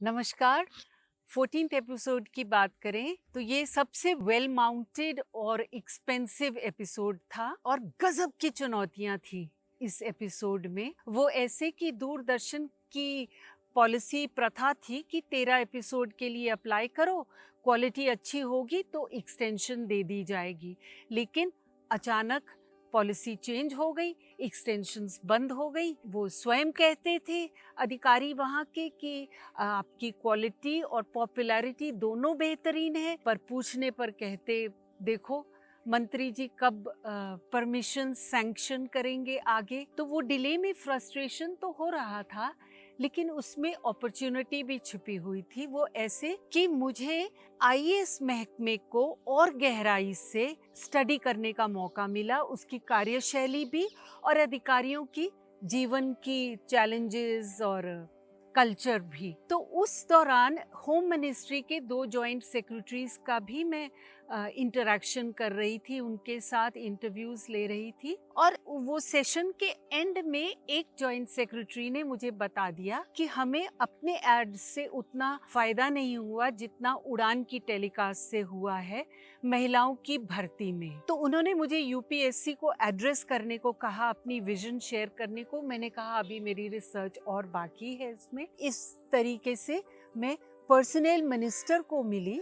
नमस्कार। 14th episode की बात करें तो ये सबसे वेल माउंटेड और एक्सपेंसिव एपिसोड था और गजब की चुनौतियां थी इस एपिसोड में। वो ऐसे कि दूरदर्शन की पॉलिसी प्रथा थी कि 13 एपिसोड के लिए अप्लाई करो, क्वालिटी अच्छी होगी तो एक्सटेंशन दे दी जाएगी। लेकिन अचानक पॉलिसी चेंज हो गई, एक्सटेंशंस बंद हो गई। वो स्वयं कहते थे अधिकारी वहाँ के कि आपकी क्वालिटी और पॉपुलैरिटी दोनों बेहतरीन है, पर पूछने पर कहते देखो मंत्री जी कब परमिशन सैंक्शन करेंगे आगे। तो वो डिले में फ्रस्ट्रेशन तो हो रहा था, लेकिन उसमें अपॉर्चुनिटी भी छिपी हुई थी। वो ऐसे कि मुझे आईएएस महकमे को और गहराई से स्टडी करने का मौका मिला, उसकी कार्यशैली भी और अधिकारियों की जीवन की चैलेंजेस और कल्चर भी। तो उस दौरान होम मिनिस्ट्री के 2 जॉइंट सेक्रेटरीज का भी मैं इंटरेक्शन कर रही थी, उनके साथ इंटरव्यूज ले रही थी। और वो सेशन के एंड में एक जॉइंट सेक्रेटरी ने मुझे बता दिया कि हमें अपने एड से उतना फायदा नहीं हुआ जितना उड़ान की टेलीकास्ट से हुआ है महिलाओं की भर्ती में। तो उन्होंने मुझे यूपीएससी को एड्रेस करने को कहा, अपनी विजन शेयर करने को। मैंने कहा अभी मेरी रिसर्च और बाकी है इसमें। इस तरीके से मैं पर्सनल मिनिस्टर को मिली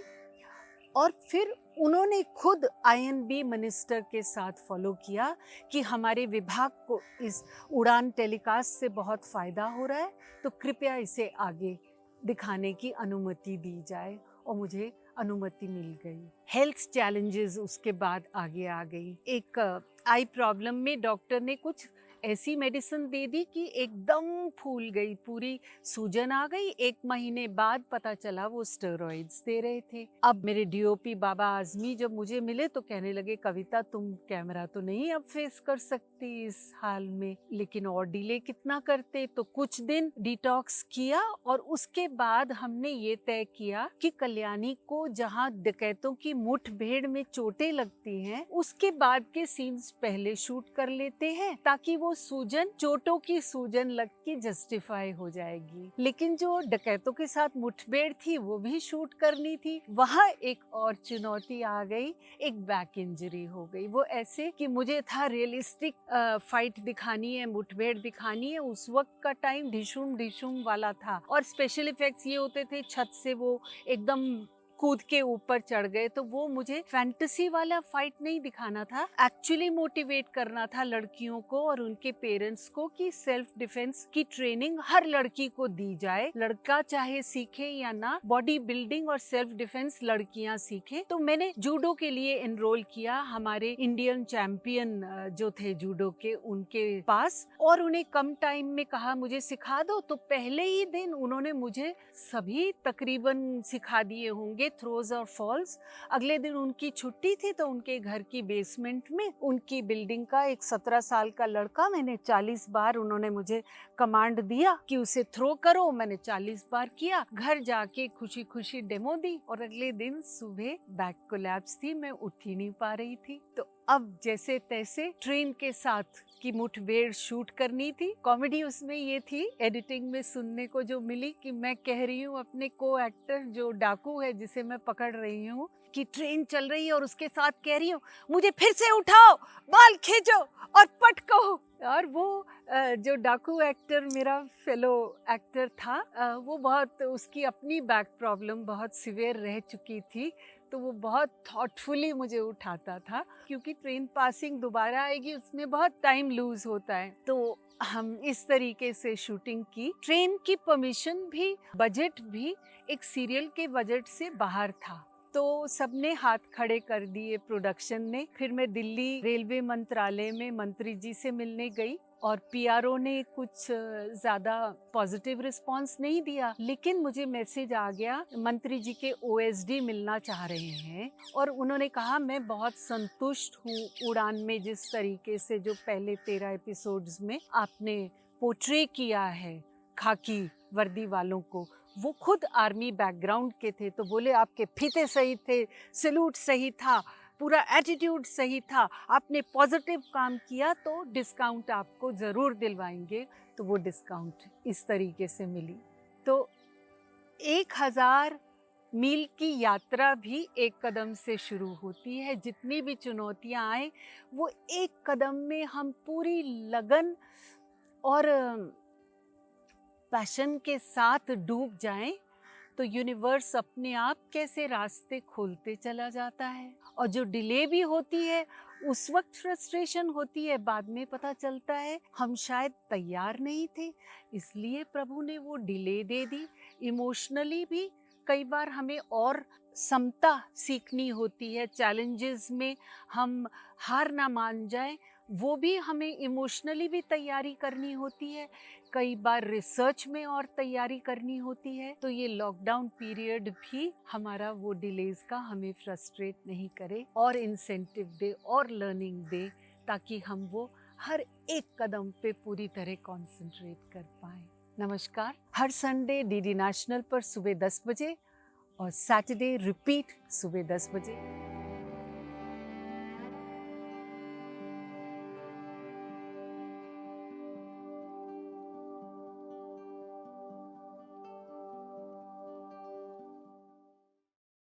और फिर उन्होंने खुद आईएनबी मिनिस्टर के साथ फॉलो किया कि हमारे विभाग को इस उड़ान टेलीकास्ट से बहुत फायदा हो रहा है, तो कृपया इसे आगे दिखाने की अनुमति दी जाए। और मुझे अनुमति मिल गई। हेल्थ चैलेंजेस उसके बाद आगे आ गई। एक आई प्रॉब्लम में डॉक्टर ने कुछ ऐसी मेडिसिन दे दी कि एकदम फूल गई, पूरी सूजन आ गई। 1 महीने बाद पता चला वो स्टेरॉइड्स दे रहे थे। अब मेरे डीओपी बाबा आजमी जब मुझे मिले तो कहने लगे कविता तुम कैमरा तो नहीं अब फेस कर सकती इस हाल में, लेकिन और डिले कितना करते। तो कुछ दिन डिटॉक्स किया और उसके बाद हमने ये तय किया कि कल्याणी को जहाँ डकैतों की मुठभेड़ में चोटें लगती हैं उसके बाद के सीन्स पहले शूट कर लेते हैं, ताकि वो सूजन चोटों की सूजन लग के जस्टिफाई हो जाएगी। लेकिन जो डकैतों के साथ मुठभेड़ थी वो भी शूट करनी थी। वहाँ एक और चुनौती आ गई, एक बैक इंजरी हो गई। वो ऐसे कि मुझे था रियलिस्टिक फाइट दिखानी है, मुठभेड़ दिखानी है। उस वक्त का टाइम ढिशुम ढिशुम वाला था और स्पेशल इफेक्ट्स ये होते थे छत से वो एकदम कूद के ऊपर चढ़ गए। तो वो मुझे फैंटेसी वाला फाइट नहीं दिखाना था, एक्चुअली मोटिवेट करना था लड़कियों को और उनके पेरेंट्स को कि सेल्फ डिफेंस की ट्रेनिंग हर लड़की को दी जाए, लड़का चाहे सीखे या ना। बॉडी बिल्डिंग और सेल्फ डिफेंस लड़कियां सीखे। तो मैंने जूडो के लिए एनरोल किया हमारे इंडियन चैंपियन जो थे जूडो के, उनके पास, और उन्हें कम टाइम में कहा मुझे सिखा दो। तो पहले ही दिन उन्होंने मुझे सभी तकरीबन सिखा दिए होंगे, थ्रोज और फॉल्स। अगले दिन उनकी छुट्टी थी तो उनके घर की बेसमेंट में उनकी बिल्डिंग का एक 17 साल का लड़का, मैंने 40 बार, उन्होंने मुझे कमांड दिया कि उसे थ्रो करो, मैंने 40 बार किया। घर जाके खुशी खुशी डेमो दी और अगले दिन सुबह बैक कोलैप्स थी, मैं उठ ही नहीं पा रही थी। तो अब जैसे तैसे ट्रेन के साथ की मुठभेड़ शूट करनी थी। कॉमेडी उसमें ये थी, एडिटिंग में सुनने को जो मिली, कि मैं कह रही हूँ अपने को एक्टर जो डाकू है जिसे मैं पकड़ रही हूँ, कि ट्रेन चल रही है और उसके साथ कह रही हूँ मुझे फिर से उठाओ, बाल खींचो और पटको। और वो जो डाकू एक्टर मेरा फेलो एक्टर था, वो बहुत, उसकी अपनी बैक प्रॉब्लम बहुत सिवियर रह चुकी थी, तो वो बहुत थॉटफुली मुझे उठाता था, क्योंकि ट्रेन पासिंग दोबारा आएगी, उसमें बहुत टाइम लूज होता है। तो हम इस तरीके से शूटिंग की। ट्रेन की परमिशन भी, बजट भी एक सीरियल के बजट से बाहर था, तो सबने हाथ खड़े कर दिए प्रोडक्शन ने। फिर मैं दिल्ली रेलवे मंत्रालय में मंत्री जी से मिलने गई और पीआरओ ने कुछ ज़्यादा पॉजिटिव रिस्पांस नहीं दिया, लेकिन मुझे मैसेज आ गया मंत्री जी के ओएसडी मिलना चाह रहे हैं और उन्होंने कहा मैं बहुत संतुष्ट हूँ उड़ान में जिस तरीके से जो पहले 13 एपिसोड्स में आपने पोर्ट्रे किया है खाकी वर्दी वालों को। वो खुद आर्मी बैकग्राउंड के थे, तो बोले आपके फीते सही थे, सैल्यूट सही था, पूरा एटीट्यूड सही था, आपने पॉजिटिव काम किया तो डिस्काउंट आपको ज़रूर दिलवाएंगे। तो वो डिस्काउंट इस तरीके से मिली। तो 1000 मील की यात्रा भी एक कदम से शुरू होती है। जितनी भी चुनौतियां आए वो एक कदम में हम पूरी लगन और पैशन के साथ डूब जाएं तो यूनिवर्स अपने आप कैसे रास्ते खोलते चला जाता है। और जो डिले भी होती है उस वक्त फ्रस्ट्रेशन होती है, बाद में पता चलता है हम शायद तैयार नहीं थे, इसलिए प्रभु ने वो डिले दे दी। इमोशनली भी कई बार हमें और समता सीखनी होती है। चैलेंजेस में हम हार ना मान जाएं, वो भी हमें इमोशनली भी तैयारी करनी होती है। कई बार रिसर्च में और तैयारी करनी होती है। तो ये लॉकडाउन पीरियड भी हमारा वो डिलेज का हमें फ्रस्ट्रेट नहीं करे और इंसेंटिव दे और लर्निंग दे, ताकि हम वो हर एक कदम पे पूरी तरह कंसंट्रेट कर पाए। नमस्कार। हर संडे डीडी नेशनल पर सुबह 10 बजे और सैटरडे रिपीट सुबह 10 बजे।